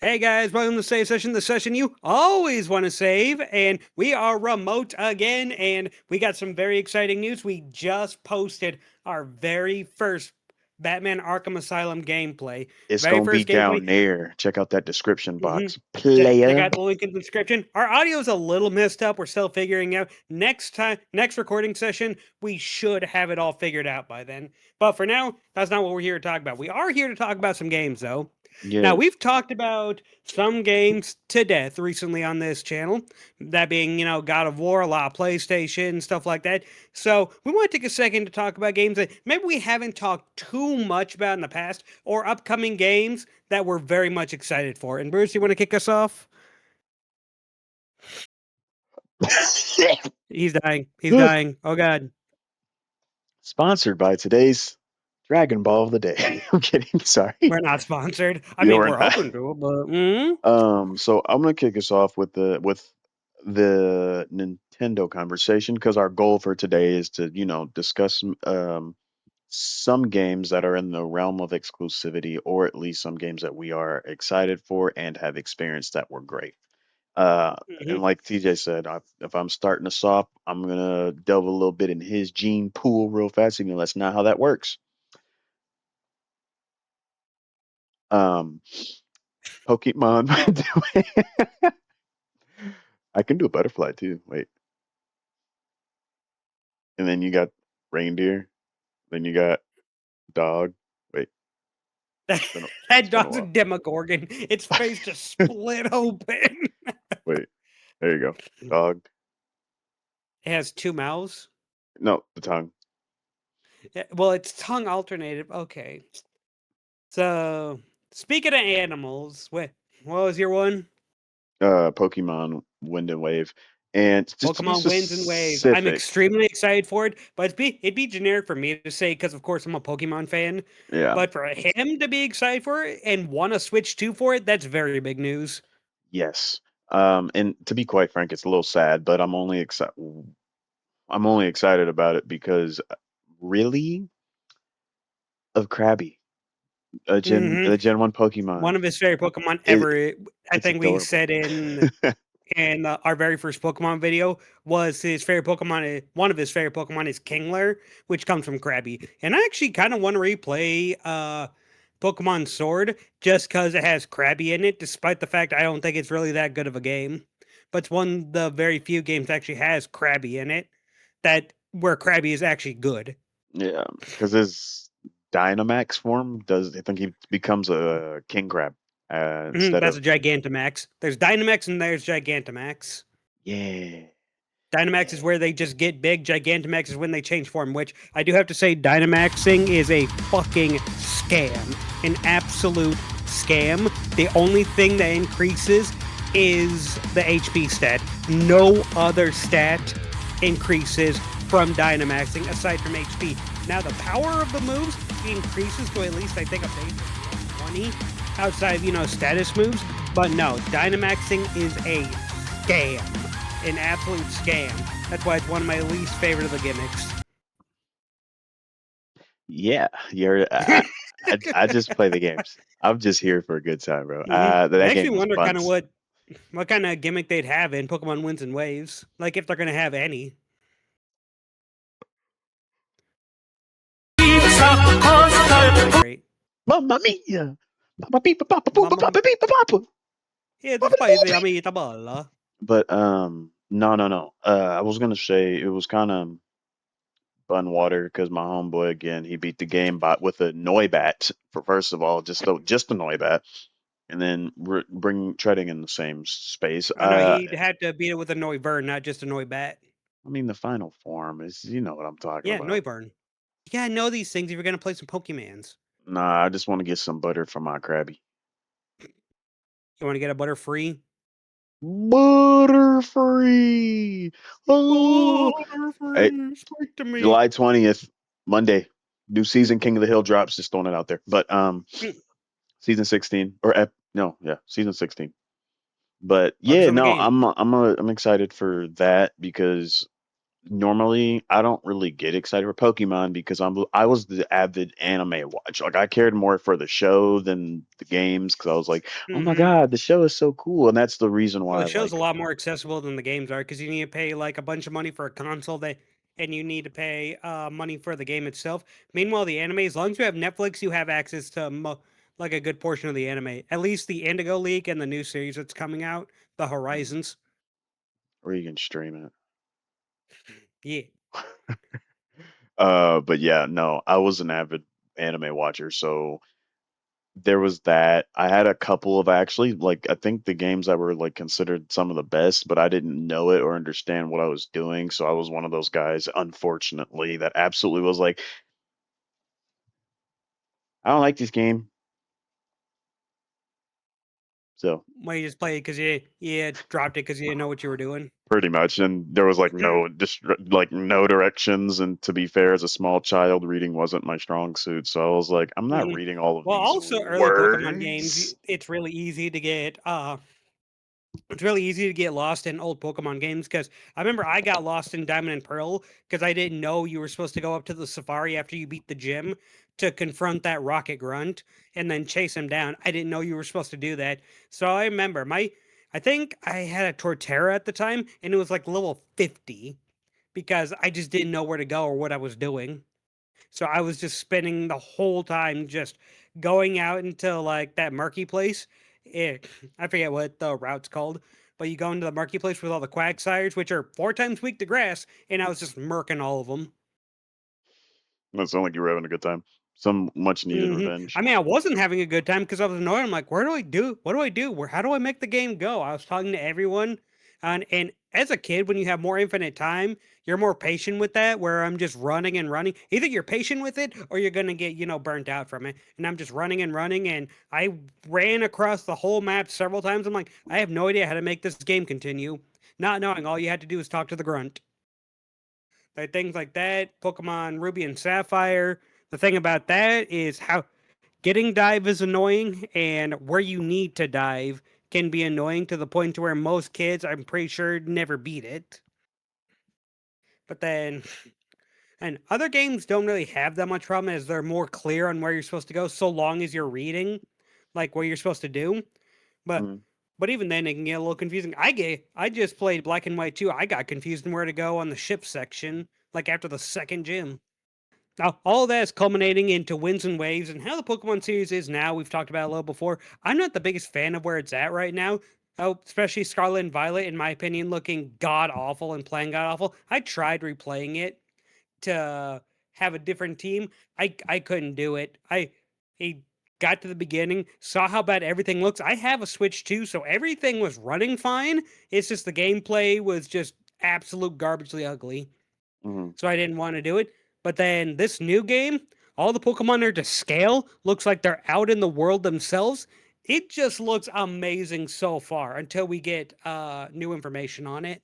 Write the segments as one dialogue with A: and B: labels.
A: Hey guys, welcome to Save Session, the session you always want to save. And we are remote again, and we got some very exciting news. We just posted our very first Batman Arkham Asylum gameplay.
B: It's
A: Very
B: gonna be
A: first gameplay.
B: down there. Check out that description
A: hmm
B: box,
A: Check
B: player.
A: out the link in the description. Our audio is a little messed up. We're still figuring out. Next recording session, we should have it all figured out by then. But for now, that's not what we're here to talk about. We are here to talk about some games, though. Now,
B: Yes.
A: we've talked about some games to death recently on this channel, that being, God of War, a lot of PlayStation, stuff like that. So, we want to take a second to talk about games that maybe we haven't talked too much about in the past, or upcoming games that we're very much excited for. And Bruce, you want to kick us off? He's dying. He's dying. Oh, God.
B: Sponsored by today's Dragon Ball of the Day. I'm kidding. Sorry.
A: We're not sponsored. I
B: Yeah,
A: mean,
B: we're
A: we're
B: not.
A: hoping to, but.
B: So I'm gonna kick us off with the Nintendo conversation because our goal for today is to discuss some games that are in the realm of exclusivity, or at least some games that we are excited for and have experienced that were great. Uh, and
A: Mhm.
B: like TJ said, if I'm starting us off, I'm gonna delve a little bit in his gene pool real fast. And that's not how that works. Um, Pokemon. I can do a butterfly too. Wait, and then you got reindeer. Then you got dog. Wait, it's been a,
A: That
B: it's been a
A: dog's a
B: while.
A: Demogorgon. Its face just split open.
B: Wait, there you go. Dog.
A: It has two mouths.
B: No, the tongue.
A: Yeah, well, its tongue alternated. Okay. So, speaking of animals, what was your one?
B: Pokemon Wind and Wave. And just to be
A: Pokemon Winds and Waves. I'm
B: specific,
A: extremely excited for it, but it'd be generic for me to say because, of course, I'm a Pokemon fan.
B: yeah,
A: But for him to be excited for it and want to switch to for it, that's very big news.
B: yes. And to be quite frank, it's a little sad, but I'm only excited about it because really of Krabby,
A: hmm
B: the Gen 1
A: One
B: Pokemon
A: of his favorite Pokemon
B: is
A: ever. I
B: it's
A: think we
B: adorable.
A: said in our very first Pokemon video was his favorite Pokemon. One of his favorite Pokemon is Kingler, which comes from Krabby. And I actually kind of want to replay Pokemon Sword just because it has Krabby in it, despite the fact I don't think it's really that good of a game. But it's one of the very few games that actually has Krabby in it, that where Krabby is actually good.
B: Yeah, because his Dynamax form does I think he becomes a King Crab instead
A: That's
B: of
A: a Gigantamax. There's Dynamax and there's Gigantamax.
B: yeah.
A: Dynamax is where they just get big. Gigantamax is when they change form, which I do have to say, Dynamaxing is a fucking scam. An absolute scam. The only thing that increases is the HP stat. No other stat increases from Dynamaxing aside from HP. Now, the power of the moves increases to at least, I think, a base of 20 outside of, status moves. But no, Dynamaxing is a scam, an absolute scam. That's why it's one of my least favorite of the gimmicks.
B: Yeah, I just play the games. I'm just here for a good time, bro.
A: It
B: That
A: makes me
B: game is
A: wonder
B: fun.
A: kind of what kind of gimmick they'd have in Pokemon Winds and Waves, like if they're gonna have any. Great.
B: Mamma mia! Papa beep, papa boom,
A: Mamma
B: papa
A: mia.
B: beep, papa.
A: Yeah, this spicy amitabella.
B: But no, no, no. I was gonna say it was kind of fun water because my homeboy again he beat the game bot with a Noibat for first of all just a Noibat, and then bring treading in the same space.
A: I know he'd had to beat it with a Noivern, not just a Noibat.
B: I mean the final form is you know what I'm talking
A: Yeah,
B: about.
A: Noivern. You gotta know these things if you're gonna play some Pokemans.
B: Nah, I just want to get some butter for my Krabby.
A: You want to get a Butterfree?
B: Butterfree. Oh, hey,
A: Butterfree, speak to me.
B: July 20th, Monday. New season King of the Hill drops. Just throwing it out there. But season 16 or no, yeah, season 16. But
A: Focus
B: yeah,
A: on the
B: no,
A: game.
B: I'm excited for that because normally I don't really get excited for Pokemon because I was the avid anime watch. Like I cared more for the show than the games because I was like, oh my
A: Hmm.
B: god, the show is so cool, and that's the reason
A: Well,
B: why
A: the show's a
B: like
A: lot more accessible than the games are because you need to pay like a bunch of money for a console that, and you need to pay money for the game itself. Meanwhile, the anime, as long as you have Netflix, you have access to like a good portion of the anime. At least the Indigo League and the new series that's coming out, the
B: mm,
A: Horizons.
B: or you can stream it.
A: Yeah.
B: But yeah, no, I was an avid anime watcher, so there was that. I had a couple of actually like I think the games that were like considered some of the best, but I didn't know it or understand what I was doing. So I was one of those guys, unfortunately, that absolutely was like, I don't like this game. So
A: Well, you just play it because you dropped it because you didn't know what you were doing.
B: pretty much, and there was like no just like no directions. And to be fair, as a small child, reading wasn't my strong suit. So I was like, I'm not
A: Mhm.
B: reading all of
A: Well,
B: these
A: also early Pokemon games,
B: words.
A: it's really easy to get it's really easy to get lost in old Pokemon games because I remember I got lost in Diamond and Pearl because I didn't know you were supposed to go up to the safari after you beat the gym to confront that rocket grunt and then chase him down. I didn't know you were supposed to do that. So I remember I think I had a Torterra at the time and it was like level 50 because I just didn't know where to go or what I was doing. So I was just spending the whole time just going out into like that murky place. I forget what the route's called, but you go into the murky place with all the quagsires, which are 4 times weak to grass, and I was just murking all of them.
B: That sounded like you were having a good time. Some much needed
A: I
B: revenge.
A: mean, I wasn't having a good time because I was annoyed. I'm like, where do I do? What do I do? How do I make the game go? I was talking to everyone, and as a kid, when you have more infinite time, you're more patient with that. Where I'm just running and running. Either you're patient with it, or you're gonna get burnt out from it. And I'm just running and running, and I ran across the whole map several times. I'm like, I have no idea how to make this game continue. Not knowing all you had to do is talk to the grunt. Like things like that. Pokemon Ruby and Sapphire. The thing about that is how getting dive is annoying, and where you need to dive can be annoying to the point to where most kids, I'm pretty sure, never beat it. But then, and other games don't really have that much problem as they're more clear on where you're supposed to go, so long as you're reading, like what you're supposed to do. But
B: Mm.
A: but even then, it can get a little confusing. I just played Black and White too. I got confused in where to go on the ship section, like after the second gym. Now, all of that is culminating into wins and waves, and how the Pokemon series is now. We've talked about it a little before. I'm not the biggest fan of where it's at right now. Oh, especially Scarlet and Violet, in my opinion, looking god awful and playing god awful. I tried replaying it to have a different team. I couldn't do it. I got to the beginning, saw how bad everything looks. I have a Switch too, so everything was running fine. It's just the gameplay was just absolute garbagely ugly,
B: Mm.
A: so I didn't want to do it. But then this new game, all the Pokemon are to scale, looks like they're out in the world themselves. It just looks amazing so far until we get new information on it.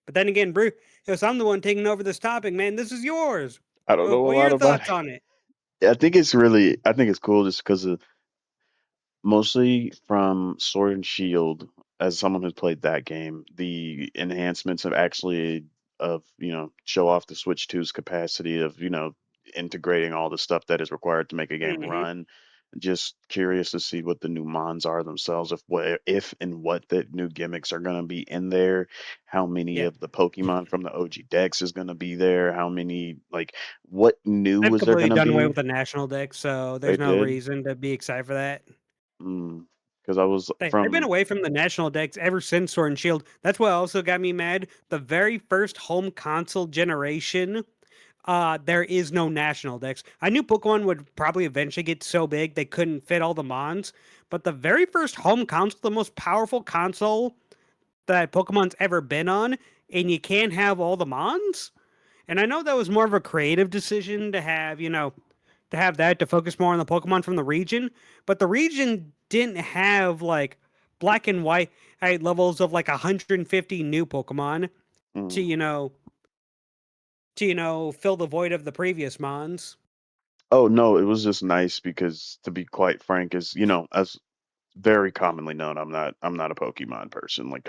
A: But then again, Bruce, if I'm the one taking over this topic, man, this is yours.
B: I don't know a
A: What are
B: lot
A: your
B: about
A: thoughts
B: it.
A: on it?
B: I think it's cool just because of mostly from Sword and Shield, as someone who's played that game, the enhancements have actually of show off the Switch 2's capacity of integrating all the stuff that is required to make a game
A: Hmm.
B: run. Just curious to see what the new mons are themselves, if and what the new gimmicks are going to be in there, how many
A: Yeah,
B: of the Pokemon from the OG decks is going to be there, how many like what new
A: they've
B: is there going
A: completely
B: to
A: done away
B: be?
A: with the national deck, so
B: They
A: there's no
B: did.
A: reason to be excited for that.
B: Because I was
A: They've been
B: from.
A: away from the national decks ever since Sword and Shield. That's what also got me mad. The very first home console generation, there is no national decks. I knew Pokemon would probably eventually get so big they couldn't fit all the mons, but the very first home console, the most powerful console that Pokemon's ever been on, and you can't have all the mons. And I know that was more of a creative decision to have, to have that to focus more on the Pokemon from the region, but the region didn't have like black and white levels of like 150 new Pokemon to,
B: mm.
A: fill the void of the previous mons.
B: Oh no, it was just nice because to be quite frank, as very commonly known. I'm not a Pokemon person. Like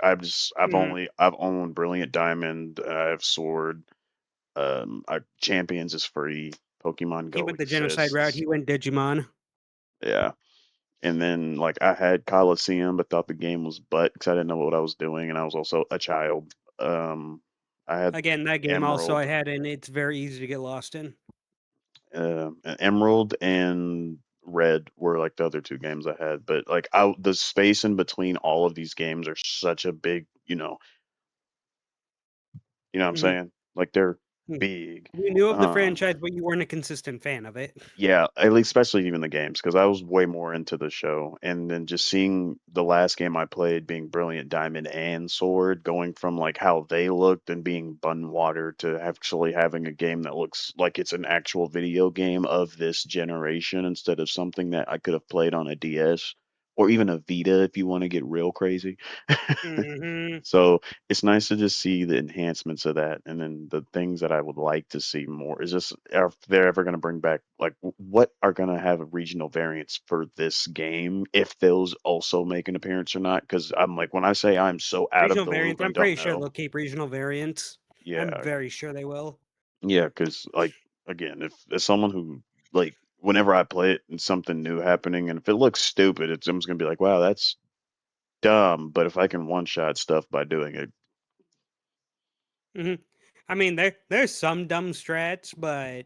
A: Mhm.
B: I've owned Brilliant Diamond. I have Sword. Champions is free. Pokemon
A: He
B: Go
A: went the genocide route.
B: exists.
A: He went Digimon.
B: Yeah. And then like I had Coliseum, but thought the game was butt because I didn't know what I was doing, and I was also a child. I had
A: Again, that game also I
B: Emerald,
A: had, and it's very easy to get lost in.
B: Emerald and Red were like the other two games I had. But like the space in between all of these games are such a big, you know what I'm
A: Mhm.
B: saying? Like they're
A: Mm.
B: big.
A: You knew of the
B: Um,
A: franchise, but you weren't a consistent fan of it.
B: Yeah, at least especially even the games because I was way more into the show, and then just seeing the last game I played being Brilliant Diamond and Sword, going from like how they looked and being bun water to actually having a game that looks like it's an actual video game of this generation instead of something that I could have played on a DS or even a Vita if you want to get real crazy.
A: Mhm.
B: So it's nice to just see the enhancements of that, and then the things that I would like to see more is just if they're ever going to bring back like what are going to have a regional variants for this game, if those also make an appearance or not. Because I'm like when I say I'm so out of
A: Regional
B: the loop
A: variants.
B: and
A: I'm
B: don't
A: pretty sure
B: know,
A: they'll keep regional variants. I'm
B: yeah,
A: very sure they will.
B: yeah, because like again, if as someone who like whenever I play it and something new happening, and if it looks stupid, I'm just gonna be like, wow, that's dumb. But if I can one shot stuff by doing it.
A: Hmm. I mean, there's some dumb strats, but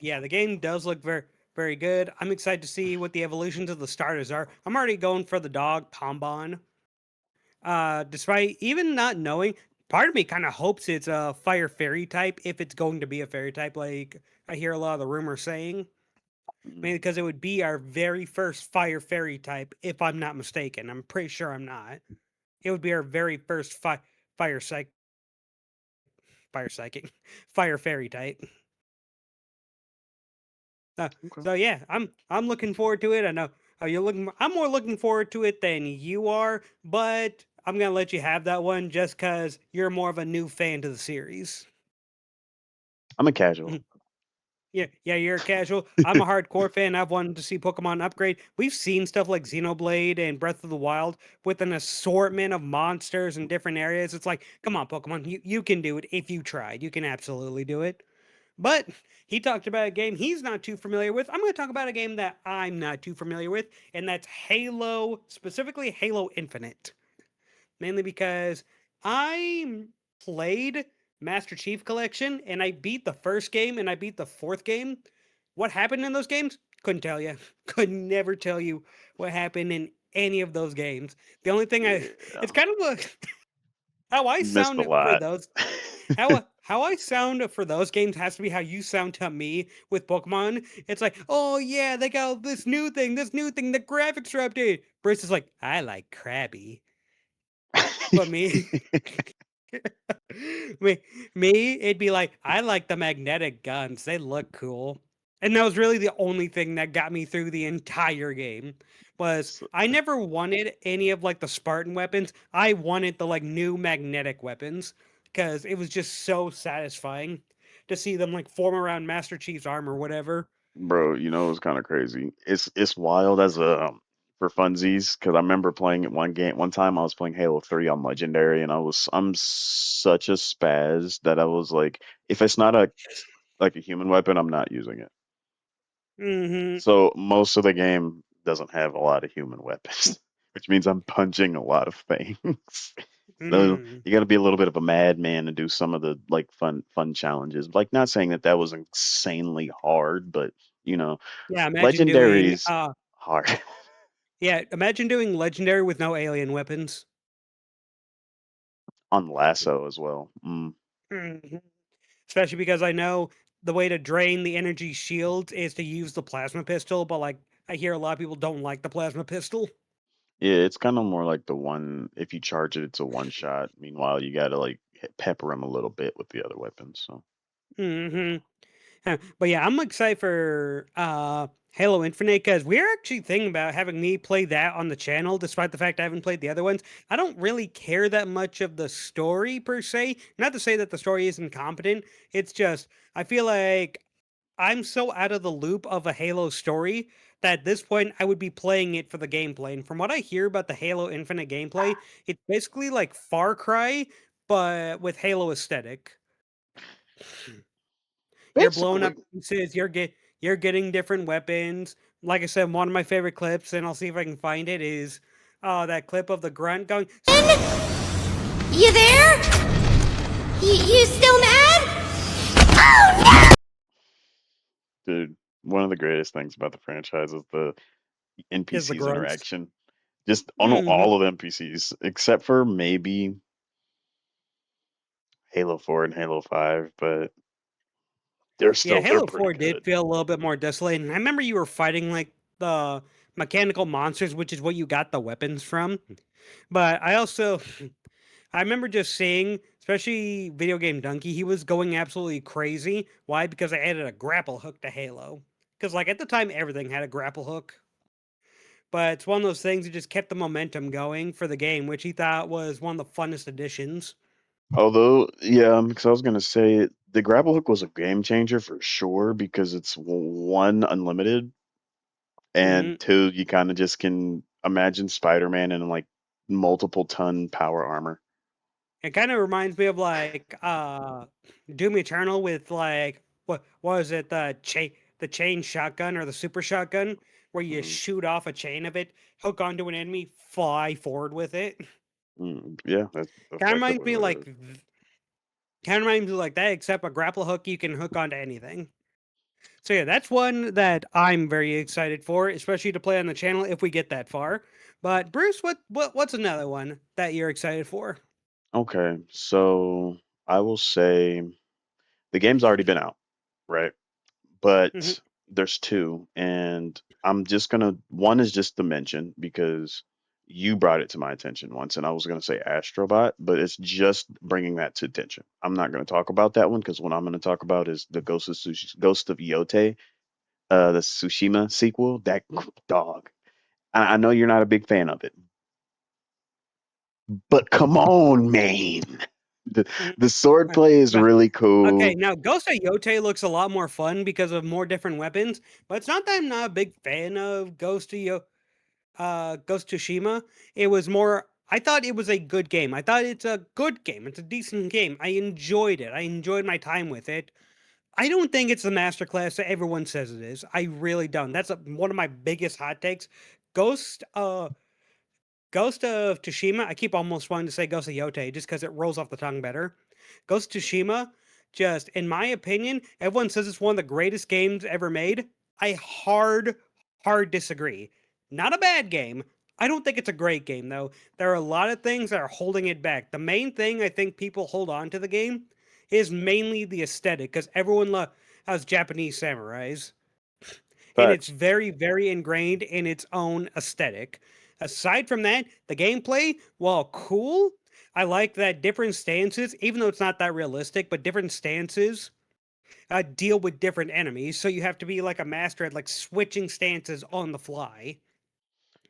A: yeah, the game does look very good. I'm excited to see what the evolutions of the starters are. I'm already going for the dog Pombon. Despite even not knowing, part of me kind of hopes it's a fire fairy type if it's going to be a fairy type. Like I hear a lot of the rumors saying,
B: Mm,
A: maybe because it would be our very first fire fairy type, if I'm not mistaken. I'm pretty sure I'm not. It would be our very first fire psych fire psychic fire fairy type.
B: okay.
A: So yeah, I'm looking forward to it. I know you're looking. I'm more looking forward to it than you are, but I'm gonna let you have that one just because you're more of a new fan to the series.
B: I'm a casual.
A: Mhm. Yeah, yeah, you're a casual. I'm a hardcore fan. I've wanted to see Pokemon upgrade. We've seen stuff like Xenoblade and Breath of the Wild with an assortment of monsters in different areas. It's like, come on, Pokemon, you can do it if you tried. You can absolutely do it. But he talked about a game he's not too familiar with. I'm going to talk about a game that I'm not too familiar with, and that's Halo, specifically Halo Infinite. Mainly because I played Master Chief Collection and I beat the first game and I beat the fourth game. What happened in those games? Couldn't tell you. Could never tell you what happened in any of those games. The only thing it's
B: Yeah,
A: kind of how I
B: you missed a
A: sound for
B: lot.
A: those how I sound for those games has to be how you sound to me with Pokemon. It's like, oh yeah, they got this new thing. The graphics are updated. Bruce is like, I like Krabby, but me, me, it'd be like, I like the magnetic guns. They look cool. And that was really the only thing that got me through the entire game. Was
B: So-
A: I never wanted any of like the Spartan weapons. I wanted the like new magnetic weapons because it was just so satisfying to see them like form around Master Chief's arm or whatever.
B: Bro, it's kind of crazy. It's wild as a for funsies because I remember playing it one time I was playing Halo 3 on Legendary, and I'm such a spaz that I was like, if it's not a like a human weapon, I'm not using it.
A: Hmm.
B: So most of the game doesn't have a lot of human weapons, which means I'm punching a lot of things. So
A: Hmm.
B: you got to be a little bit of a madman to do some of the like fun challenges. Like not saying that was insanely hard, but you know,
A: Yeah, imagine doing
B: legendary's hard
A: imagine doing legendary with no alien weapons.
B: on lasso as well.
A: Mhm. Especially because I know the way to drain the energy shields is to use the plasma pistol, but like I hear a lot of people don't like the plasma pistol.
B: Yeah, it's kind of more like the one if you charge it, it's a one shot. Meanwhile, you got to like pepper him a little bit with the other weapons. So
A: Hmm. But yeah, I'm excited for Halo Infinite because we're actually thinking about having me play that on the channel, despite the fact I haven't played the other ones. I don't really care that much of the story per se. Not to say that the story isn't competent. It's just I feel like I'm so out of the loop of a Halo story that at this point I would be playing it for the gameplay. And from what I hear about the Halo Infinite gameplay, it's basically like Far Cry, but with Halo aesthetic. You're blowing
B: Basically,
A: up pieces. You're getting different weapons. Like I said, one of my favorite clips, and I'll see if I can find it, is that clip of the grunt going.
C: You there? You still mad?
B: dude, one of the greatest things about the franchise is the
A: Is the
B: NPCs
A: grunts.
B: interaction. Just on
A: Hmm.
B: all of the NPCs, except for maybe Halo 4 and Halo 5, but
A: Yeah,
B: they're
A: Halo
B: pretty
A: 4 did
B: good.
A: feel a little bit more desolate. And I remember you were fighting like the mechanical monsters, which is what you got the weapons from. But I also I remember just seeing, especially video game Donkey, he was going absolutely crazy. Why? Because I added a grapple hook to Halo. Because like at the time, everything had a grapple hook. But it's one of those things that just kept the momentum going for the game, which he thought was one of the funnest additions.
B: Although, yeah, because I was gonna say the grapple hook was a game changer for sure because it's one unlimited and
A: Hmm.
B: two you kind of just can imagine Spider-Man in like multiple ton power armor.
A: It kind of reminds me of like Doom Eternal with like what was it the chain shotgun or the super shotgun where you
B: Mm,
A: shoot off a chain of it, hook onto an enemy, fly forward with it.
B: yeah, that's
A: Kind of
B: effectively
A: reminds me
B: what it
A: like
B: is.
A: that, except a grapple hook you can hook onto anything. So yeah, that's one that I'm very excited for, especially to play on the channel if we get that far. But Bruce, what's another one that you're excited for?
B: Okay, so I will say the game's already been out, right?
A: Hmm.
B: But there's two, and I'm just gonna one is just to mention because you brought it to my attention once, and I was gonna say Astrobot, but it's just bringing that to attention. I'm not gonna talk about that one because what I'm gonna talk about is the Ghost of Yote, the Tsushima sequel. That dog. I know you're not a big fan of it, but come on, man. The the swordplay is
A: But
B: really
A: okay,
B: cool.
A: now Ghost of Yote looks a lot more fun because of more different weapons. But it's not that I'm not a big fan of Ghost Tsushima. It was more. I thought it was a good game. I thought it's a good game. It's a decent game. I enjoyed it. I enjoyed my time with it. I don't think it's the masterclass that everyone says it is. I really don't. That's one of my biggest hot takes. Ghost Ghost of Tsushima, I keep almost wanting to say Ghost of Yote just because it rolls off the tongue better. Ghost of Tsushima, just in my opinion, everyone says it's one of the greatest games ever made. I hard disagree. Not a bad game. I don't think it's a great game though. There are a lot of things that are holding it back. The main thing I think people hold on to the game is mainly the aesthetic because has Japanese samurais and it's
B: Facts.
A: very ingrained in its own aesthetic. Aside from that, the gameplay, while cool, I like that different stances, even though it's not that realistic, but different stances deal with different enemies. So you have to be like a master at like switching stances on the fly.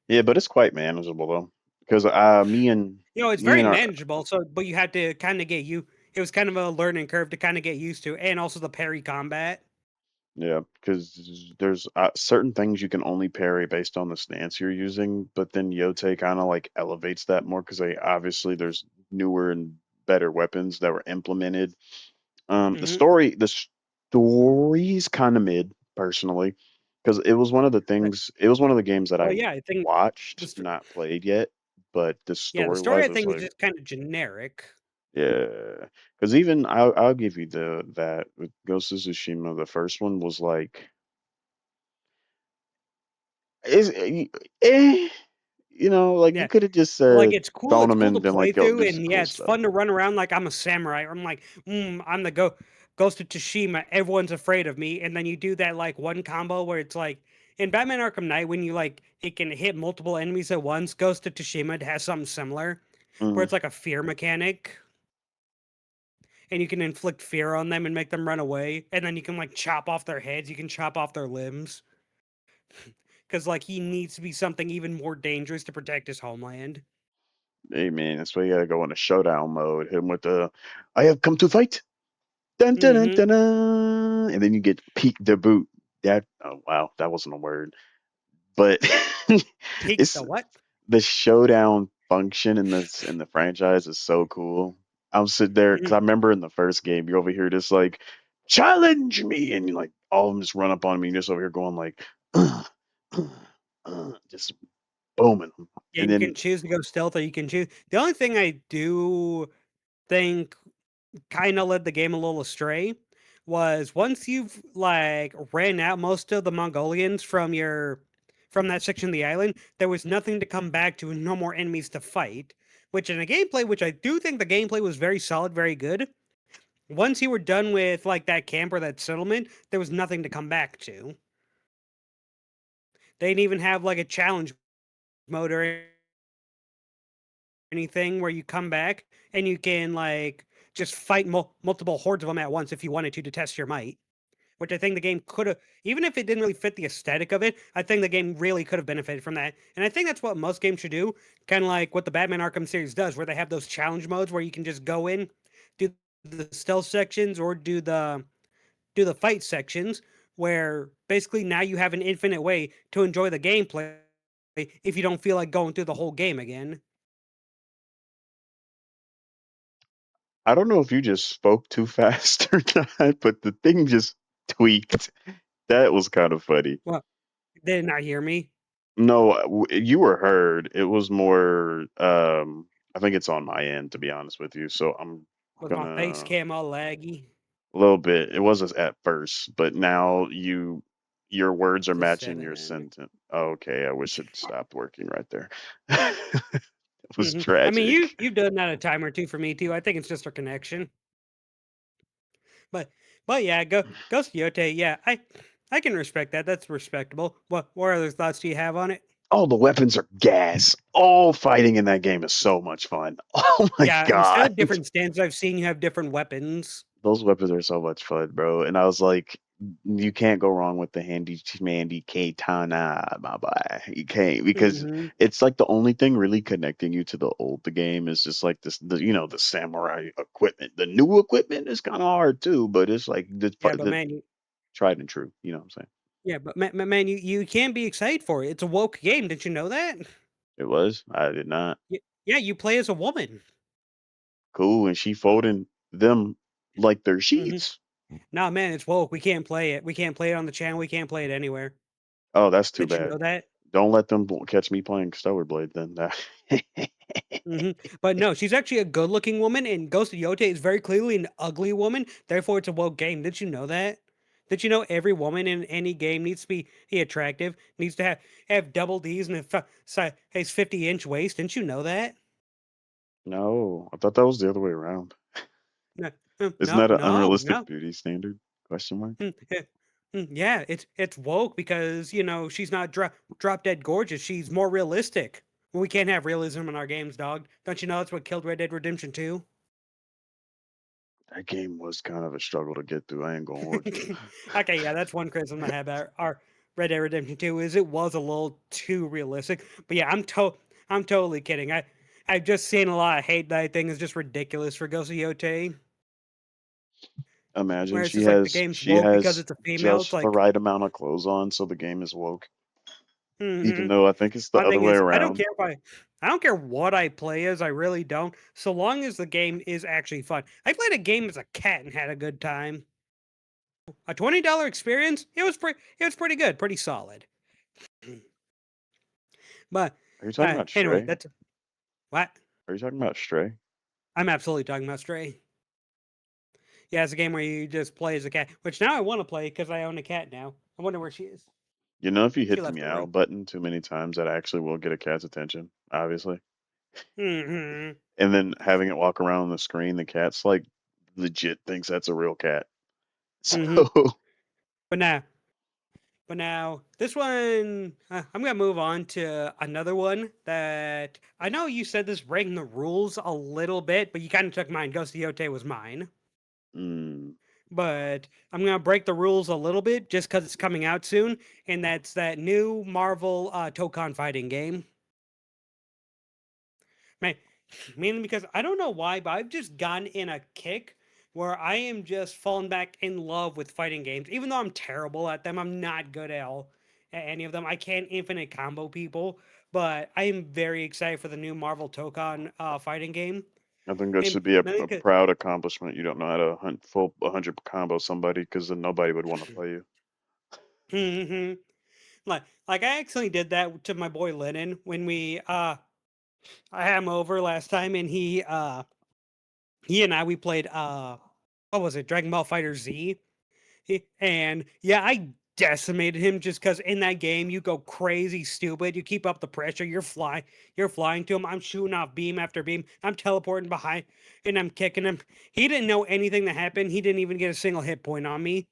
B: Yeah, but it's quite manageable though, because
A: It's
B: me
A: very
B: and our
A: manageable. So, but you had to kind of get you. It was kind of a learning curve to kind of get used to, and also the parry combat.
B: yeah, because there's certain things you can only parry based on the stance you're using, but then Yote kind of like elevates that more because they obviously there's newer and better weapons that were implemented.
A: Hmm.
B: The story's kind of mid personally, because it was one of the games that
A: Well,
B: I
A: yeah, I think the
B: watched,
A: sto-
B: not played yet, but the
A: yeah the
B: story
A: story
B: wise,
A: I
B: it's
A: think is
B: like
A: just kind of generic.
B: yeah, because even I'll give you that with Ghost of Tsushima, the first one was like is like you
A: Yeah.
B: could have just
A: Like,
B: said
A: it's cool
B: phone
A: it's
B: them
A: cool
B: and
A: to
B: been
A: play
B: like, yo,
A: through,
B: do some
A: and, yeah,
B: cool
A: it's
B: stuff.
A: fun to run around like I'm a samurai. I'm like, I'm the Ghost of Tsushima, everyone's afraid of me," and then you do that, like, one combo where it's like in Batman Arkham Knight, when you, like it can hit multiple enemies at once, Ghost of Tsushima has something similar, where
B: Hmm.
A: it's like a fear mechanic, and you can inflict fear on them and make them run away, and then you can, like, chop off their heads, you can chop off their limbs, because like, he needs to be something even more dangerous to protect his homeland.
B: Hey man, that's why you gotta go into showdown mode. Hit him with the I have come to fight. Dun, dun, dun,
A: Mhm.
B: dun, dun. And then you get peek the boot. That oh wow, that wasn't a word. but
A: The
B: it's
A: what?
B: the showdown function in the franchise is so cool. I'm sitting there because
A: Mhm.
B: I remember in the first game, you're over here just like challenge me, and like all of them just run up on me, and you're just over here going like, uh, just booming them,
A: Yeah,
B: and
A: you can
B: then
A: choose to go stealth, or you can choose. The only thing I do think kind of led the game a little astray was once you've like ran out most of the Mongolians from that section of the island, there was nothing to come back to and no more enemies to fight. Which in a gameplay, which I do think the gameplay was very solid, very good. Once you were done with like that camp or that settlement, there was nothing to come back to. They didn't even have like a challenge mode or anything where you come back and you can like just fight multiple hordes of them at once if you wanted to test your might. Which I think the game could have, even if it didn't really fit the aesthetic of it, I think the game really could have benefited from that. And I think that's what most games should do, kind of like what the Batman Arkham series does, where they have those challenge modes where you can just go in, do the stealth sections or do the fight sections, where basically now you have an infinite way to enjoy the gameplay if you don't feel like going through the whole game again.
B: I don't know if you just spoke too fast or not, but the thing just tweaked. That was kind of funny.
A: Well, did not hear me?
B: No, you were heard. It was more. I think it's on my end, to be honest with you. So I'm
A: Was my face
B: gonna
A: cam all laggy?
B: a little bit. It was at first, but now your words are
A: It's a
B: matching your
A: 7.
B: sentence. Okay, I wish it stopped working right there. It was
A: I mean,
B: tragic.
A: you've done that a time or two for me too. I think it's just our connection. But yeah, Ghost Yote, yeah, I can respect that. That's respectable. What other thoughts do you have on it?
B: All the weapons are gas. All fighting in that game is so much fun. Oh my
A: Yeah, instead
B: god.
A: of different stands I've seen, you have different weapons.
B: Those weapons are so much fun, bro. And I was like, you can't go wrong with the handy mandy katana, my boy. You can't because
A: Hmm.
B: it's like the only thing really connecting you to the old the game is just like this, the samurai equipment. The new equipment is kind of hard too, but it's like
A: Yeah, but
B: the
A: man,
B: tried and true. You know what I'm saying?
A: man, you can be excited for it. It's a woke game. Did you know that?
B: It was. I did not.
A: Yeah, you play as a woman.
B: Cool, and she folding them like they're
A: Hmm.
B: sheets.
A: Nah, man, it's woke. We can't play it. We can't play it on the channel. We can't play it anywhere.
B: Oh, that's too
A: Did you
B: bad.
A: know that?
B: Don't let them catch me playing Stellar Blade then.
A: Hmm. But no, she's actually a good-looking woman, and Ghost of Yote is very clearly an ugly woman. Therefore, it's a woke game. Did you know that? Did you know every woman in any game needs to be attractive, needs to have double D's and has 50-inch waist? Didn't you know that?
B: No, I thought that was the other way around.
A: No,
B: Isn't
A: no,
B: that an
A: no,
B: unrealistic
A: no.
B: beauty standard? Question mark.
A: Yeah, it's woke because she's not drop dead gorgeous. She's more realistic. We can't have realism in our games, dog. Don't you know that's what killed Red Dead Redemption 2?
B: That game was kind of a struggle to get through. I ain't gonna hold you.
A: Okay, yeah, that's one criticism I have about our Red Dead Redemption 2 is it was a little too realistic. But yeah, I'm totally kidding. I've just seen a lot of hate that I think is just ridiculous for Ghost of Yote.
B: Imagine
A: Where it's just like the game's
B: she
A: woke because
B: has
A: it's a female. It's
B: just the
A: like,
B: right amount of clothes on, so the game is woke. Even
A: hmm.
B: though I think it's the
A: My
B: other
A: thing
B: way
A: is,
B: around.
A: I don't care what I play as. I really don't. So long as the game is actually fun. I played a game as a cat and had a good time. A $20 experience. It was pretty good, pretty solid. But
B: Are you talking about
A: anyway,
B: Stray?
A: that's what
B: Are you talking about Stray?
A: I'm absolutely talking about. Stray. Yeah, it's a game where you just play as a cat, which now I want to play because I own a cat now. I wonder where she is.
B: You know, if you
A: She
B: hit the
A: left the
B: meow
A: room.
B: button too many times, that actually will get a cat's attention, obviously.
A: Hmm.
B: And then having it walk around on the screen, the cat's like legit thinks that's a real cat.
A: Hmm.
B: So
A: But now, this one, I'm gonna move on to another one that I know you said this breaking the rules a little bit, but you kind of took mine. Ghost of Yote was mine,
B: mm,
A: but I'm gonna break the rules a little bit just because it's coming out soon, and that's that new Marvel Tokon fighting game. Man, mainly because I don't know why, but I've just gotten in a kick where I am just falling back in love with fighting games. Even though I'm terrible at them, I'm not good at all. any of them. I can't infinite combo people, but I am very excited for the new Marvel Tokon fighting game.
B: I think that
A: And
B: should be a
A: mainly
B: proud accomplishment. You don't know how to hunt full 100 combo somebody because then nobody would want to play you.
A: hmm like I actually did that to my boy Lennon when I had him over last time, and he and I we played what was it, Dragon Ball Fighter Z. And yeah, I decimated him just because in that game you go crazy stupid. You keep up the pressure. You're flying to him. I'm shooting off beam after beam. I'm teleporting behind, and I'm kicking him. He didn't know anything that happened. He didn't even get a single hit point on me.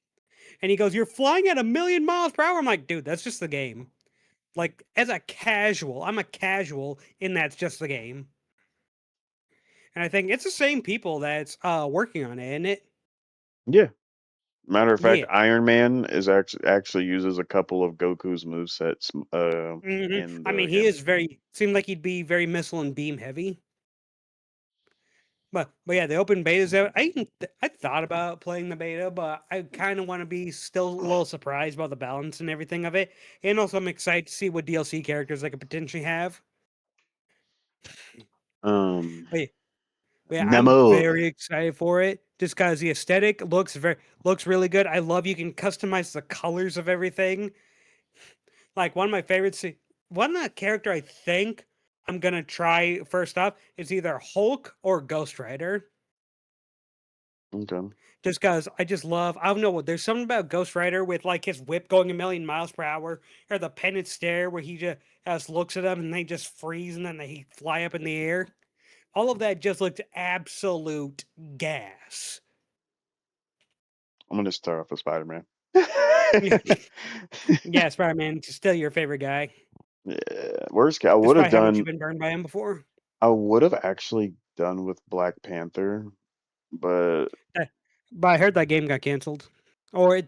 A: And he goes, "You're flying at a million miles per hour." I'm like, dude, that's just the game. Like as a casual, I'm a casual, and that's just the game. And I think it's the same people that's working on it, isn't it?
B: Yeah. Matter of fact,
A: Yeah.
B: Iron Man is actually uses a couple of Goku's movesets in
A: I
B: the
A: mean, he
B: game.
A: is very seemed like he'd be very missile and beam heavy. But yeah, the open beta's out. I thought about playing the beta, but I kind of want to be still a little surprised about the balance and everything of it. And also, I'm excited to see what DLC characters I could potentially have.
B: Um,
A: But yeah, I'm
B: Nemo.
A: very excited for it just because the aesthetic looks really good. I love you can customize the colors of everything. Like one of my favorites, one character I think I'm gonna try first off is either Hulk or Ghost Rider.
B: Okay.
A: Just because I just love, I don't know what, there's something about Ghost Rider with like his whip going a million miles per hour, or the pendant stare where he just looks at them and they just freeze and then they fly up in the air. All of that just looked absolute gas.
B: I'm gonna start off with Spider-Man.
A: Yeah, Spider Man, still your favorite guy,
B: Yeah, worst case, I would have
A: despite how much you've
B: done.
A: been burned by him before.
B: I would have actually done with Black Panther, but
A: Eh, But I heard that game got canceled, or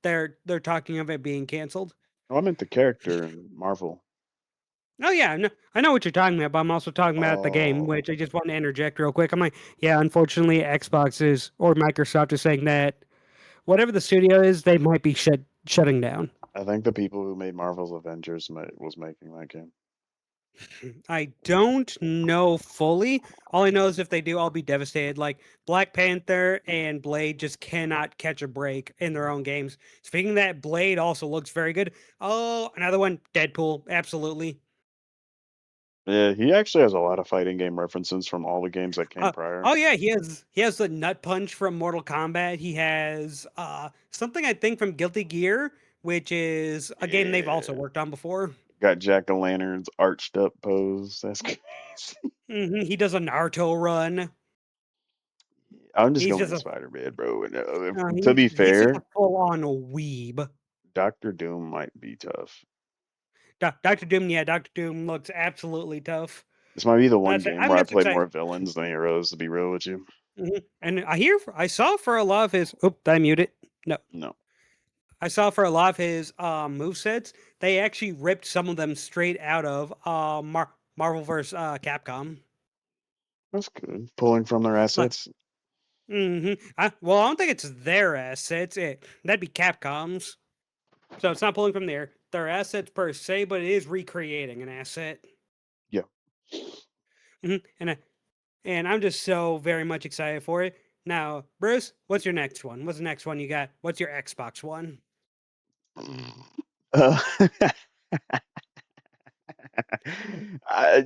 A: they're talking of it being canceled.
B: I meant the character in Marvel.
A: Oh yeah, I know what you're talking about, but I'm also talking about the game,
B: Oh,
A: which I just want to interject real quick. I'm like, yeah, unfortunately, Xbox is or Microsoft is saying that whatever the studio is, they might be shutting down.
B: I think the people who made Marvel's Avengers was making that game.
A: I don't know fully. All I know is if they do, I'll be devastated. Like Black Panther and Blade just cannot catch a break in their own games. Speaking of that, Blade also looks very good. Oh, another one, Deadpool, absolutely.
B: Yeah, he actually has a lot of fighting game references from all the games that came
A: Uh,
B: prior.
A: oh yeah, he has the nut punch from Mortal Kombat. He has something I think from Guilty Gear, which is a game they've also
B: Yeah,
A: worked on before.
B: got Jack o' Lantern's arched up pose. That's crazy.
A: He does a Naruto run.
B: I'm just
A: He's
B: going
A: just
B: with
A: a
B: Spider-Man, bro. And, to be
A: he's just a
B: fair,
A: full on weeb.
B: Doctor Doom might be tough.
A: Doctor Doom, yeah, Doctor Doom looks absolutely tough.
B: This might be the one
A: That's it.
B: game
A: I'm
B: where I
A: just
B: play more
A: excited.
B: villains than heroes, to be real with you.
A: And I saw for a lot of his. Oop, did I mute it? No,
B: No,
A: I saw for a lot of his move sets. They actually ripped some of them straight out of Marvel vs. Capcom.
B: that's good. Pulling from their
A: Like,
B: assets.
A: well, I don't think it's their assets. That'd be Capcom's. So it's not pulling from their assets per se, but it is recreating an asset.
B: Yeah.
A: hmm And and I'm just so very much excited for it. Now, Bruce, what's your next one? What's the next one you got? What's your Xbox One?
B: Uh, I,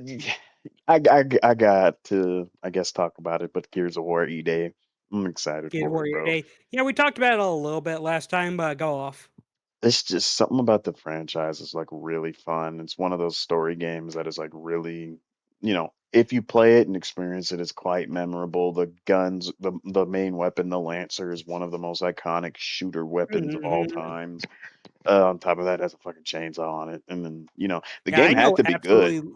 B: I got to, I guess, talk about it, but Gears of War E-Day. I'm excited
A: Gears of
B: for it,
A: Warrior
B: bro.
A: Day. Yeah, we talked about it a little bit last time, but go off.
B: It's just something about the franchise is like really fun. It's one of those story games that is like really, if you play it and experience it, it's quite memorable. The guns, the main weapon, the Lancer, is one of the most iconic shooter weapons of all
A: hmm
B: times. On top of that, it has a fucking chainsaw on it, and then the
A: Yeah,
B: game
A: I
B: had
A: know
B: to be good.
A: absolutely.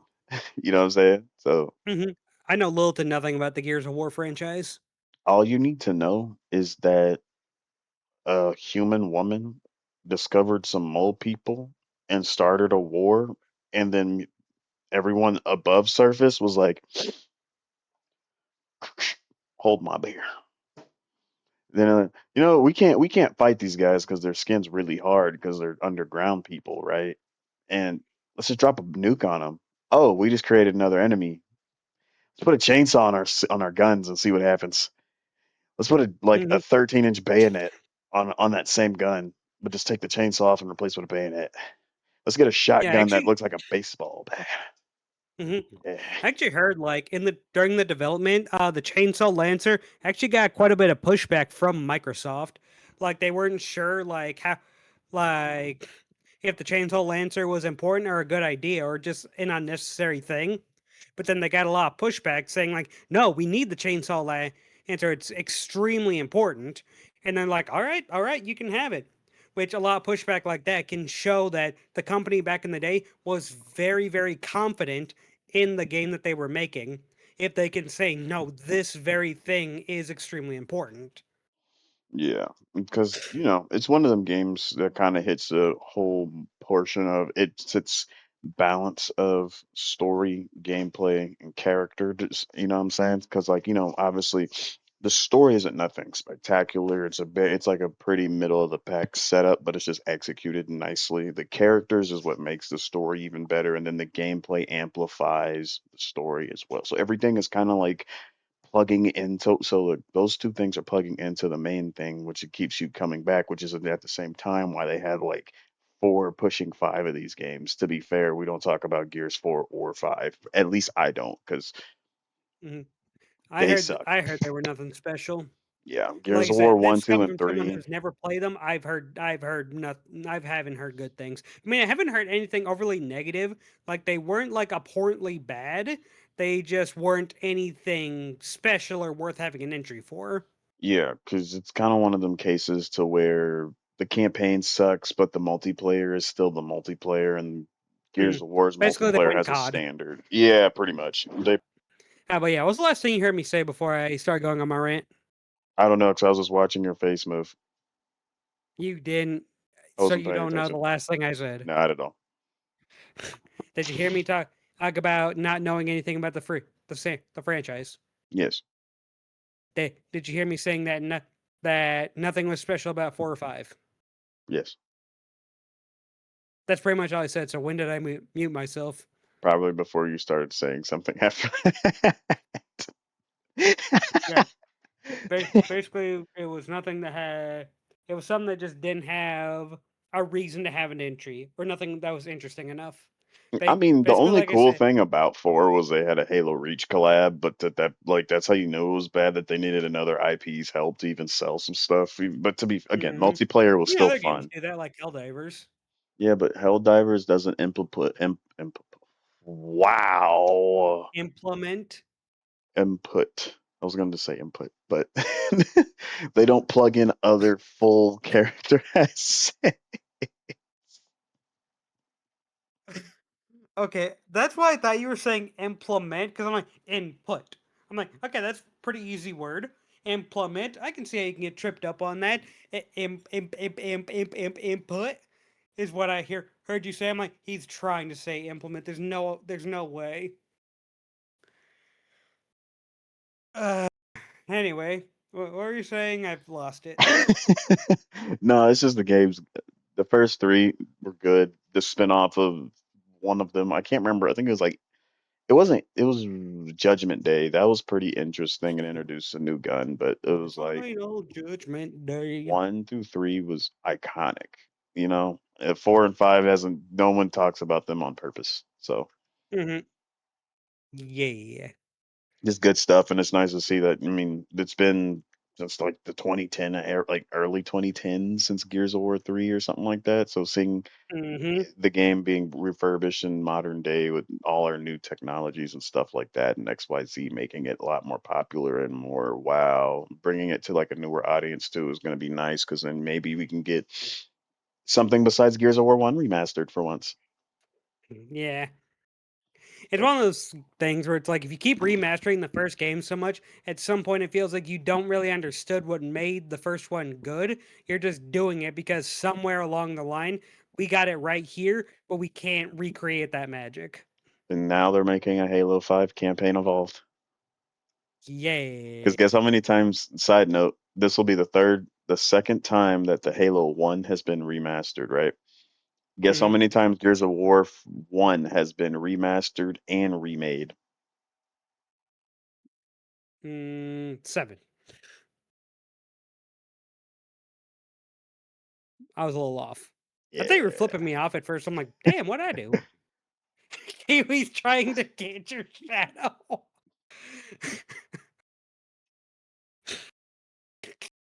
B: You know what I'm saying? So
A: hmm I know little to nothing about the Gears of War franchise.
B: all you need to know is that a human woman discovered some mole people and started a war, and then everyone above surface was like, "Hold my beer." Then we can't fight these guys because their skin's really hard because they're underground people, right? And let's just drop a nuke on them. Oh, we just created another enemy. Let's put a chainsaw on our guns and see what happens. Let's put a
A: Mhm.
B: 13-inch bayonet on that same gun, but just take the chainsaw off and replace it with a bayonet. Let's get a
A: Yeah,
B: shotgun that
A: actually,
B: looks like a baseball bat.
A: mhm.
B: Yeah.
A: I actually heard like in the during the development, the Chainsaw Lancer actually got quite a bit of pushback from Microsoft. Like they weren't sure like how like if the Chainsaw Lancer was important or a good idea or just an unnecessary thing. But then they got a lot of pushback saying like, no, we need the Chainsaw Lancer. It's extremely important. And then like, all right, you can have it. Which a lot of pushback like that can show that the company back in the day was very, very confident in the game that they were making. If they can say, no, this very thing is extremely important.
B: Yeah, because it's one of them games that kind of hits a whole portion of its balance of story, gameplay, and character. You know what I'm saying? Because like obviously, the story isn't nothing spectacular. It's like a pretty middle of the pack setup, but it's just executed nicely. The characters is what makes the story even better, and then the gameplay amplifies the story as well. So everything is kind of like plugging into those two things are plugging into the main thing, which it keeps you coming back, which is at the same time why they had like four pushing five of these games. To be fair, we don't talk about Gears 4 or 5. At least I don't, because
A: Mhm.
B: they suck.
A: I heard they were nothing special.
B: Yeah,
A: Like
B: Gears
A: I
B: of War
A: said,
B: 1,
A: that's
B: 2,
A: coming
B: and
A: from someone
B: 3.
A: who's never played them. I've heard nothing. I haven't heard good things. I mean, I haven't heard anything overly negative. Like they weren't like abhorrently bad. They just weren't anything special or worth having an entry for.
B: Yeah, because it's kind of one of them cases to where the campaign sucks, but the multiplayer is still the multiplayer, and Gears
A: Mhm.
B: of War's
A: Basically, they
B: multiplayer
A: went
B: has a
A: COD.
B: standard. Yeah, pretty much.
A: But yeah, what was the last thing you heard me say before I started going on my rant?
B: I don't know, because I was just watching your face move.
A: You didn't,
B: I
A: so
B: wasn't
A: you
B: paying
A: don't know the
B: attention.
A: last thing I said.
B: Not at all.
A: Did you hear me talk about not knowing anything about the franchise?
B: Yes.
A: Did you hear me saying that that nothing was special about 4 or 5?
B: Yes.
A: That's pretty much all I said. So when did I mute myself?
B: Probably before you started saying something after
A: Yeah,
B: that.
A: basically it was nothing that had. It was something that just didn't have a reason to have an entry or nothing that was interesting enough.
B: I mean, the
A: Basically,
B: only
A: like I
B: cool
A: said,
B: thing about 4 was they had a Halo Reach collab, but that's how you know it was bad, that they needed another IP's help to even sell some stuff. But to be again,
A: hmm
B: multiplayer was
A: yeah,
B: still
A: other games
B: fun.
A: do that, like Helldivers.
B: Yeah, but Helldivers doesn't wow,
A: Implement.
B: input. I was going to say input, but they don't plug in other full character assets.
A: Okay, that's why I thought you were saying implement because I'm like input. I'm like, okay, that's pretty easy word. Implement. I can see how you can get tripped up on that. Input is what I heard you say. I'm like, he's trying to say implement. There's no way. Uh, anyway, what were you saying? I've lost it.
B: No, it's just the games. The first three were good. The spinoff of one of them, I can't remember. I think it was like it wasn't. It was Judgment Day. That was pretty interesting and introduced a new gun. But it was like
A: Final Judgment Day.
B: 1, 2, 3 was iconic. 4 and 5 hasn't. No one talks about them on purpose. So
A: Hmm. Yeah.
B: just good stuff, and it's nice to see that. I mean, it's been since like the 2010 like early 2010s since Gears of War 3 or something like that. So seeing
A: Hmm.
B: the game being refurbished in modern day with all our new technologies and stuff like that, and XYZ making it a lot more popular and more wow, bringing it to like a newer audience too is going to be nice, because then maybe we can get something besides Gears of War 1 remastered for once.
A: Yeah. It's
B: So,
A: one of those things where it's like if you keep remastering the first game so much, at some point it feels like you don't really understood what made the first one good. You're just doing it because somewhere along the line we got it right here, but we can't recreate that magic.
B: and now they're making a Halo 5 campaign evolved. Because
A: Yeah.
B: guess how many times, side note, this will be the second time that the Halo 1 has been remastered, right? Guess how
A: Hmm.
B: many times Gears of War 1 has been remastered and remade?
A: 7. I was a little off. I thought you were
B: Yeah.
A: flipping me off at first. I'm like, damn, what'd I do? Kiwi's trying to get your shadow.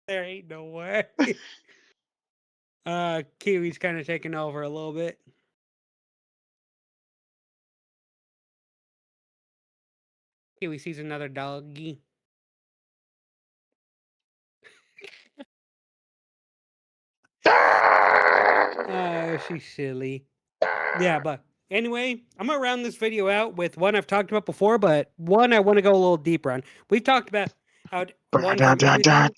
A: There ain't no way. Kiwi's kind of taking over a little bit. Kiwi sees another doggy. She's silly. Yeah, but anyway, I'm gonna round this video out with one I've talked about before, but one I want to go a little deeper on. We've talked about how one from everything.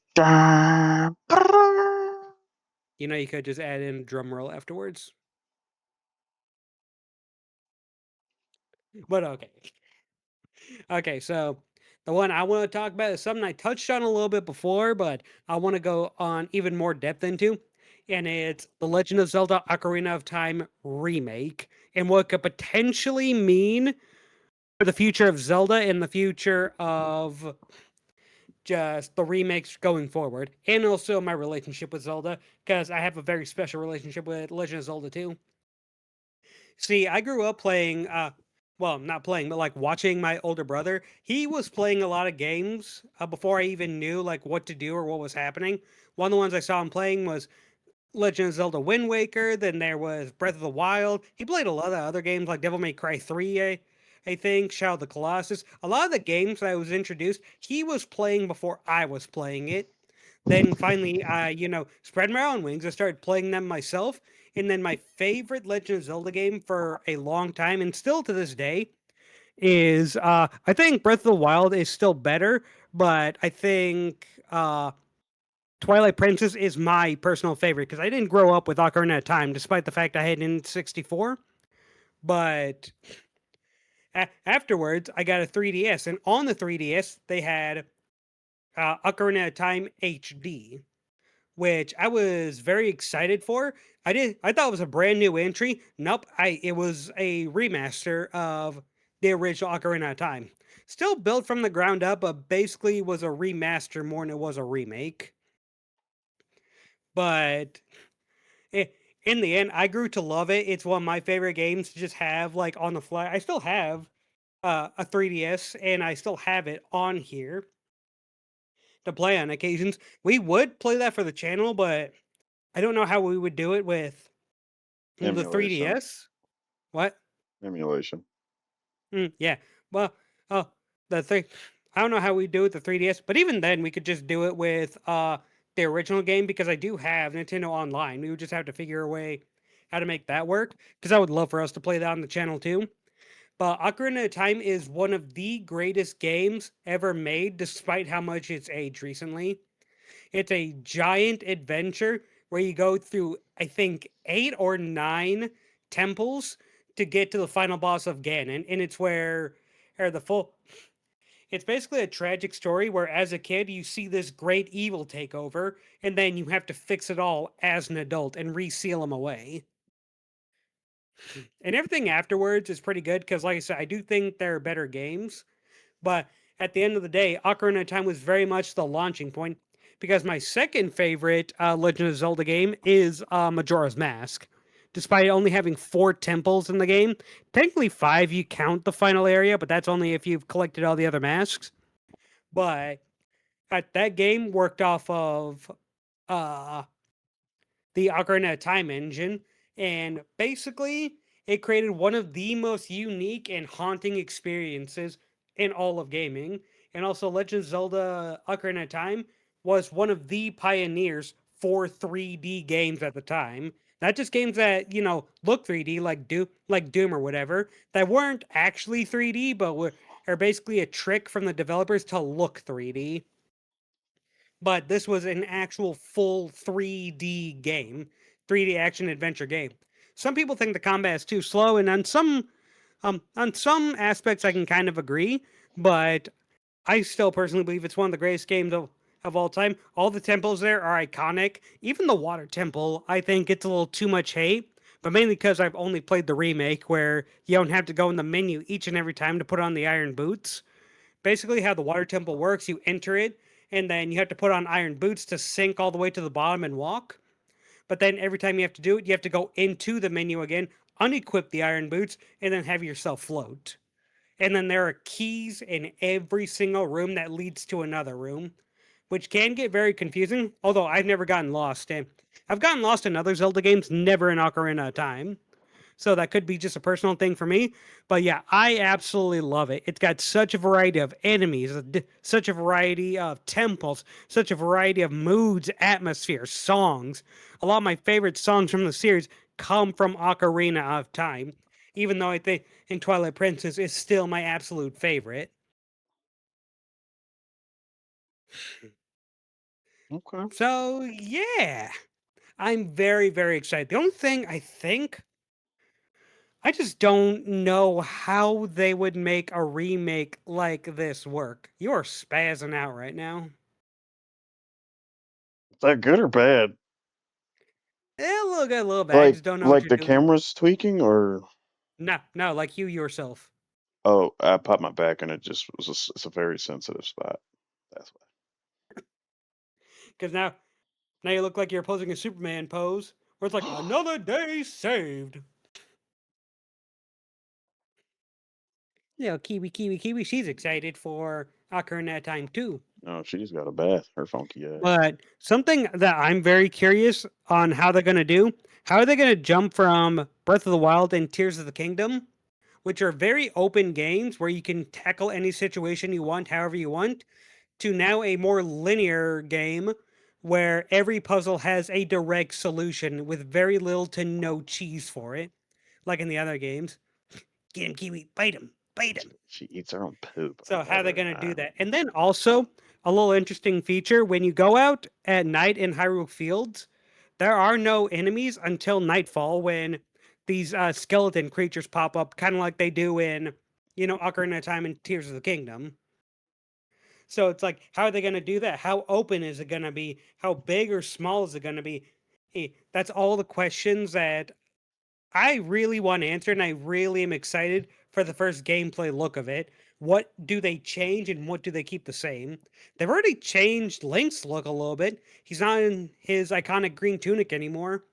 A: You know, you could just add in a drum roll afterwards. But okay. Okay, so the one I want to talk about is something I touched on a little bit before, but I want to go on even more depth into. And it's The Legend of Zelda Ocarina of Time remake and what could potentially mean for the future of Zelda and the future of just the remakes going forward. And also my relationship with Zelda, because I have a very special relationship with Legend of Zelda 2. See, I grew up playing well, not playing, but like watching my older brother. He was playing a lot of games before I even knew like what to do or what was happening. One of the ones I saw him playing was Legend of Zelda Wind Waker. Then there was Breath of the Wild. He played a lot of other games like Devil May Cry 3, I think, Shadow of the Colossus. A lot of the games I was introduced, he was playing before I was playing it. Then finally, spread my own wings. I started playing them myself. And then my favorite Legend of Zelda game for a long time, and still to this day, is I think Breath of the Wild is still better, but I think Twilight Princess is my personal favorite because I didn't grow up with Ocarina of Time, despite the fact I had it in 64. But afterwards, I got a 3DS, and on the 3DS, they had Ocarina of Time HD, which I was very excited for. I thought it was a brand new entry. Nope, it was a remaster of the original Ocarina of Time. Still built from the ground up, but basically was a remaster more than it was a remake. But i- in the end, I grew to love it. It's one of my favorite games to just have like on the fly. I still have a 3DS, and I still have it on here to play on occasions. We would play that for the channel, but I don't know how we would do it with the
B: Emulation.
A: 3DS? What?
B: Emulation.
A: Yeah. Well, oh, the thing. I don't know how we do it with the 3DS, but even then, we could just do it with the original game because I do have Nintendo Online. We would just have to figure a way how to make that work because I would love for us to play that on the channel too. But Ocarina of Time is one of the greatest games ever made, despite how much it's aged recently. It's a giant adventure where you go through, I think, 8 or 9 temples to get to the final boss of Ganon, and it's where the full. It's basically a tragic story where, as a kid, you see this great evil take over, and then you have to fix it all as an adult and reseal them away. And everything afterwards is pretty good because, like I said, I do think there are better games. But at the end of the day, Ocarina of Time was very much the launching point because my second favorite Legend of Zelda game is Majora's Mask. Despite only having 4 temples in the game, technically 5 you count the final area, but that's only if you've collected all the other masks. But that game worked off of uh, the Ocarina of Time engine, and basically it created one of the most unique and haunting experiences in all of gaming. And also, Legend of Zelda Ocarina of Time was one of the pioneers for 3D games at the time. Not just games that look 3D like Doom or whatever that weren't actually 3D, but are basically a trick from the developers to look 3D, but this was an actual full 3D game, 3D action adventure game. Some people think the combat is too slow, and on some aspects I can kind of agree, but I still personally believe it's one of the greatest games of all time. All the temples there are iconic. Even the water temple, I think it's a little too much hate, but mainly because I've only played the remake where you don't have to go in the menu each and every time to put on the iron boots. Basically, how the water temple works, you enter it, and then you have to put on iron boots to sink all the way to the bottom and walk. But then every time you have to do it, you have to go into the menu again, unequip the iron boots, and then have yourself float. And then there are keys in every single room that leads to another room, which can get very confusing. Although I've never gotten lost, and I've gotten lost in other Zelda games, never in Ocarina of Time. So that could be just a personal thing for me. But yeah, I absolutely love it. It's got such a variety of enemies, such a variety of temples, such a variety of moods, atmospheres, songs. A lot of my favorite songs from the series come from Ocarina of Time, even though I think in Twilight Princess is still my absolute favorite.
B: Okay.
A: So yeah, I'm very, very excited. The only thing I think I just don't know how they would make a remake like this work. You're spazzing out right now.
B: Is that good or bad?
A: A little good, a little bad. I just don't know what
B: Like
A: you're
B: the
A: doing.
B: camera's tweaking, or
A: No, no, like you yourself.
B: oh, I popped my back and it just was it's a very sensitive spot. That's why.
A: Because now you look like you're posing a Superman pose, where it's like another day saved. You know, Kiwi, Kiwi, Kiwi. She's excited for Ocarina of Time too.
B: Oh, she's got a bath. Her funky ass.
A: But something that I'm very curious on how they're going to do, how are they going to jump from Breath of the Wild and Tears of the Kingdom, which are very open games where you can tackle any situation you want, however you want, to now a more linear game where every puzzle has a direct solution with very little to no cheese for it, like in the other games. Get him, Kiwi, bite him.
B: She eats her own poop. I
A: So how are
B: love
A: they
B: it.
A: going to do that? And then also a little interesting feature when you go out at night in Hyrule Fields, there are no enemies until nightfall when these skeleton creatures pop up, kind of like they do in Ocarina of Time and Tears of the Kingdom. So it's like, how are they going to do that? How open is it going to be? How big or small is it going to be? That's all the questions that I really want answered, and I really am excited for the first gameplay look of it. What do they change and what do they keep the same? They've already changed Link's look a little bit. He's not in his iconic green tunic anymore.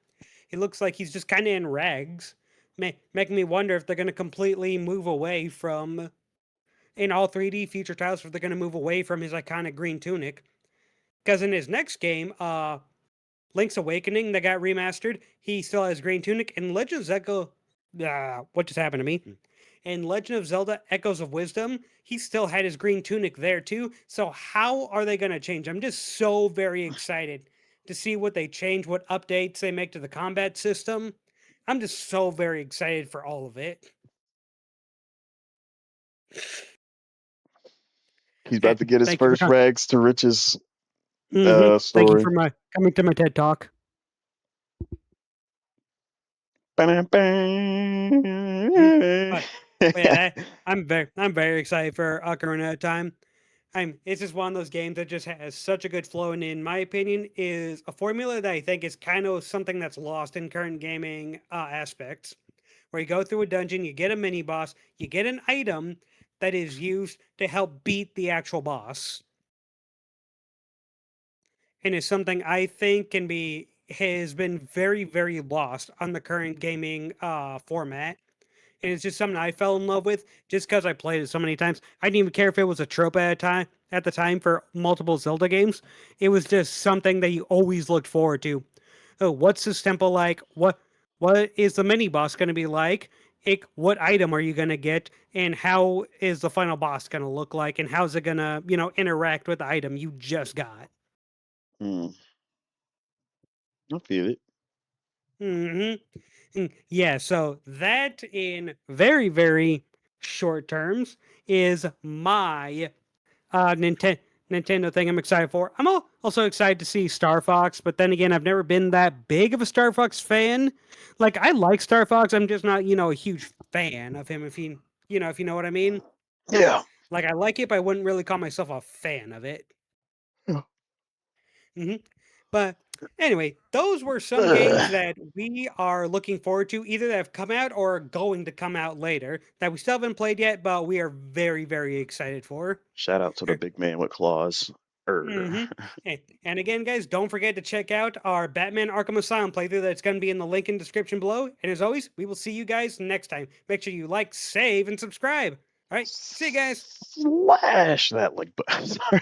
A: He looks like he's just kind of in rags, making me wonder if they're going to completely move away from, in all 3D feature titles, if they're going to move away from his iconic green tunic. Because in his next game, Link's Awakening that got remastered, he still has green tunic. And Legend of Zelda, what just happened to me? In Legend of Zelda Echoes of Wisdom, he still had his green tunic there too. So how are they going to change? I'm just so very excited to see what they change, what updates they make to the combat system. I'm just so very excited for all of it.
B: He's about to get his
A: Thank you for
B: first rags to riches
A: Thank you
B: story.
A: for coming to my TED Talk.
B: Ba-dam,
A: But, but yeah, I'm very excited for Ocarina of Time. It's just one of those games that just has such a good flow, and in my opinion, is a formula that I think is kind of something that's lost in current gaming aspects. Where you go through a dungeon, you get a mini boss, you get an item that is used to help beat the actual boss, and is something I think has been very, very lost on the current gaming format. And it's just something I fell in love with just because I played it so many times. I didn't even care if it was a trope at the time for multiple Zelda games. It was just something that you always looked forward to. Oh, what's this temple like? What is the mini boss going to be like? What item are you going to get? And how is the final boss going to look like? And how's it going to, interact with the item you just got?
B: I feel it.
A: Yeah, so that in very, very short terms is my Nintendo thing I'm excited for. I'm also excited to see Star Fox, but then again, I've never been that big of a Star Fox fan. Like, I like Star Fox, I'm just not, a huge fan of him, if you know what I mean.
B: Yeah.
A: Like, I like it, but I wouldn't really call myself a fan of it. But anyway, those were some games that we are looking forward to, either that have come out or are going to come out later that we still haven't played yet, but we are very, very excited for.
B: Shout out to the big man with claws.
A: Mm-hmm. And again, guys, don't forget to check out our Batman Arkham Asylum playthrough. That's going to be in the link in the description below. And as always, we will see you guys next time. Make sure you like, save, and subscribe. All right, see you guys.
B: Slash that like button. Sorry.